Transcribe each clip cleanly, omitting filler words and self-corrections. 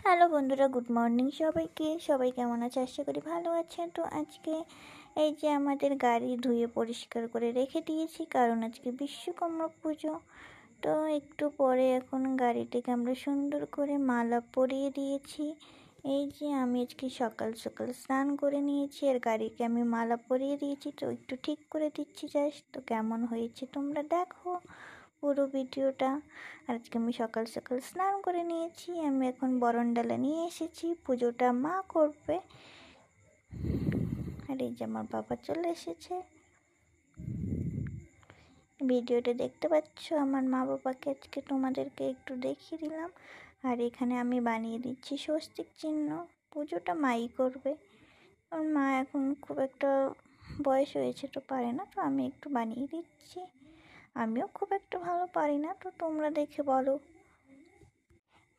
Hello বন্ধুরা, good morning সবাইকে। সবাই কেমন আছে? আশা করি ভালো আছে। তো আজকে এই যে আমাদের গাড়ি ধুয়ে পরিষ্কার করে রেখে দিয়েছি, কারণ আজকে বিশ্বকর্মা পুজো। তো একটু পরে এখন গাড়িটিকে আমরা সুন্দর করে মালা পরিয়ে দিয়েছি। এই যে আমি আজকে সকাল সকাল স্নান করে নিয়েছি আর গাড়িকে আমি মালা পরিয়ে দিয়েছি। তো একটু ঠিক করে দিচ্ছি জাস্ট। তো কেমন হয়েছে তোমরা দেখো পুরো ভিডিওটা। আর আজকে আমি সকাল সকাল স্নান করে নিয়েছি। আমি এখন বরণডালা নিয়ে এসেছি, পুজোটা মা করবে। আর এই যে আমার বাবা চলে এসেছে। ভিডিওটা দেখতে পাচ্ছ, আমার মা বাবাকে আজকে তোমাদেরকে একটু দেখিয়ে দিলাম। আর এখানে আমি বানিয়ে দিচ্ছি স্বস্তিক চিহ্ন। পুজোটা মাই করবে, কারণ মা এখন খুব একটা বয়স হয়েছে, তো পারে না। তো আমি একটু বানিয়ে দিচ্ছি। আমিও খুব একটা ভালো পারি না, তো তোমরা দেখে বলো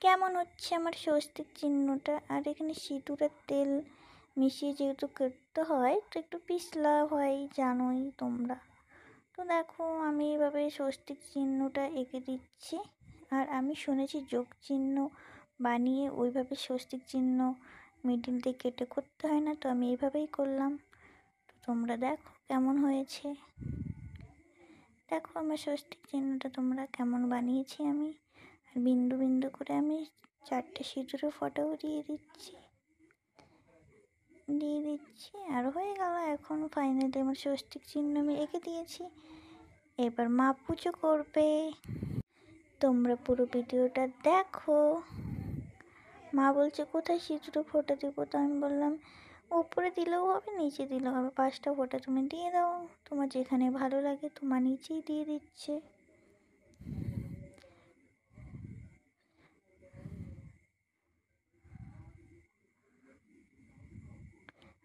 কেমন হচ্ছে আমার স্বস্তিক চিহ্নটা। আর এখানে সিঁদুরের তেল মিশিয়ে যেহেতু করতে হয়, তো একটু পিছলা হয়, জানোই তোমরা। তো দেখো আমি এভাবে স্বস্তিক চিহ্নটা এঁকে দিচ্ছি। আর আমি শুনেছি যোগ চিহ্ন বানিয়ে ওইভাবে স্বস্তিক চিহ্ন মিডিল দিয়ে কেটে করতে হয় না, তো আমি এইভাবেই করলাম। তো তোমরা দেখো কেমন হয়েছে। দেখো আমার স্বস্তিক চিহ্নটা তোমরা কেমন বানিয়েছি আমি। আর বিন্দু বিন্দু করে আমি 4টে সিঁদুরের ফোঁটাও দিয়ে দিচ্ছি। আর হয়ে গেল। এখন ফাইনালি আমার স্বস্তিক চিহ্ন আমি এঁকে দিয়েছি। এবার মা পুজো করবে। তোমরা পুরো ভিডিওটা দেখো। মা বলছে কোথায় সিঁদুরে ফোঁটা দিব, তো আমি বললাম উপরে দিলেও হবে, নিচে দিলেও হবে, 5টা ফোঁটা তুমি দিয়ে দাও, তোমার যেখানে ভালো লাগে। তোমার নিচেই দিয়ে দিচ্ছে।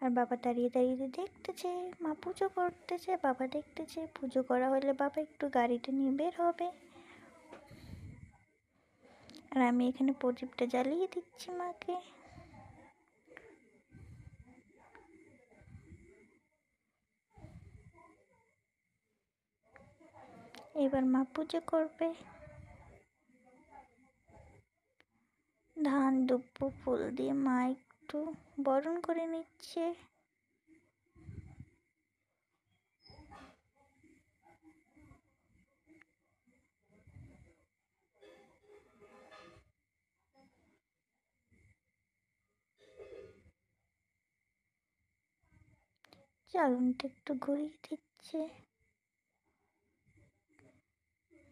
আর বাবা দাঁড়িয়ে দাঁড়িয়ে দেখতেছে মা পুজো করতেছে। বাবা দেখতেছে। পুজো করা হলে বাবা একটু গাড়িটা নিয়ে বের হবে। আর আমি এখানে প্রদীপটা জ্বালিয়ে দিচ্ছি মাকে। এবার মা পুজো করবে। ধান দুব্ব ফুল দিয়ে মা একটু বরণ করে নিচ্ছে। চালনটা একটু ঘুরিয়ে দিচ্ছে।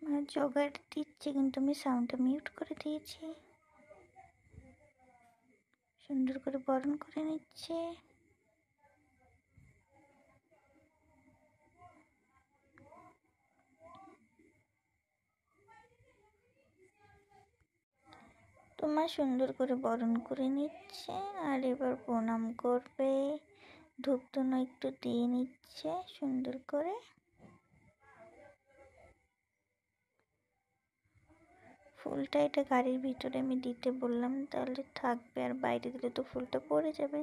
মা জোগাড় দিচ্ছে, কিন্তু আমি সাউন্ডটা মিউট করে দিয়েছি। সুন্দর করে বরণ করে নিচ্ছে। তোমার সুন্দর করে বরণ করে নিচ্ছে। আর এবার প্রণাম করবে। ধূপ ধুনো একটু দিয়ে নিচ্ছে সুন্দর করে। ফুলটা এটা গাড়ির ভিতরে আমি দিতে বললাম, তাহলে থাকবে, আর বাইরে দিলে তো ফুলটা পড়ে যাবে।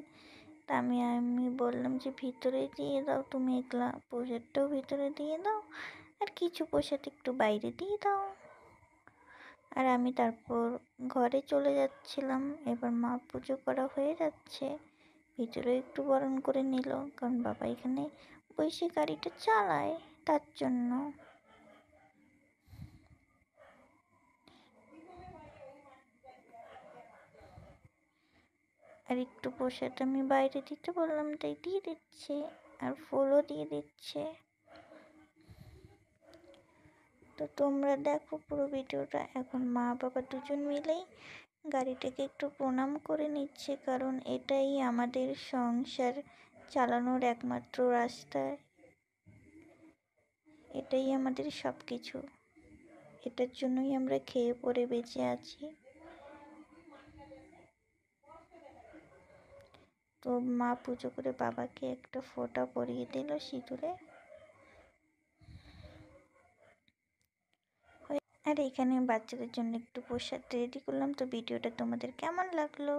তা আমি বললাম যে ভিতরে দিয়ে দাও, তুমি একলা প্রসাদটাও ভিতরে দিয়ে দাও, আর কিছু প্রসাদ একটু বাইরে দিয়ে দাও। আর আমি তারপর ঘরে চলে যাচ্ছিলাম। এবার মা পুজো করা হয়ে যাচ্ছে, ভিতরে একটু বরণ করে নিল, কারণ বাবা এখানে বসে গাড়িটা চালায়, তার জন্য। আর একটু প্রসাদ আমি বাইরে দিতে বললাম, তাই দিয়ে দিচ্ছে। আর ফুলও দিয়ে দিচ্ছে। তো তোমরা দেখো পুরো ভিডিওটা। এখন মা বাবা দুজন মিলেই গাড়িটাকে একটু প্রণাম করে নিচ্ছে, কারণ এটাই আমাদের সংসার চালানোর একমাত্র রাস্তা। এটাই আমাদের সব কিছু। এটার জন্যই আমরা খেয়ে পরে বেঁচে আছি। তো মা পুজো করে বাবাকে একটা ফোঁটা পরিয়ে দিল সিঁদুরে। আর এখানে বাচ্চাদের জন্য একটু প্রসাদ রেডি করলাম। তো ভিডিওটা তোমাদের কেমন লাগলো?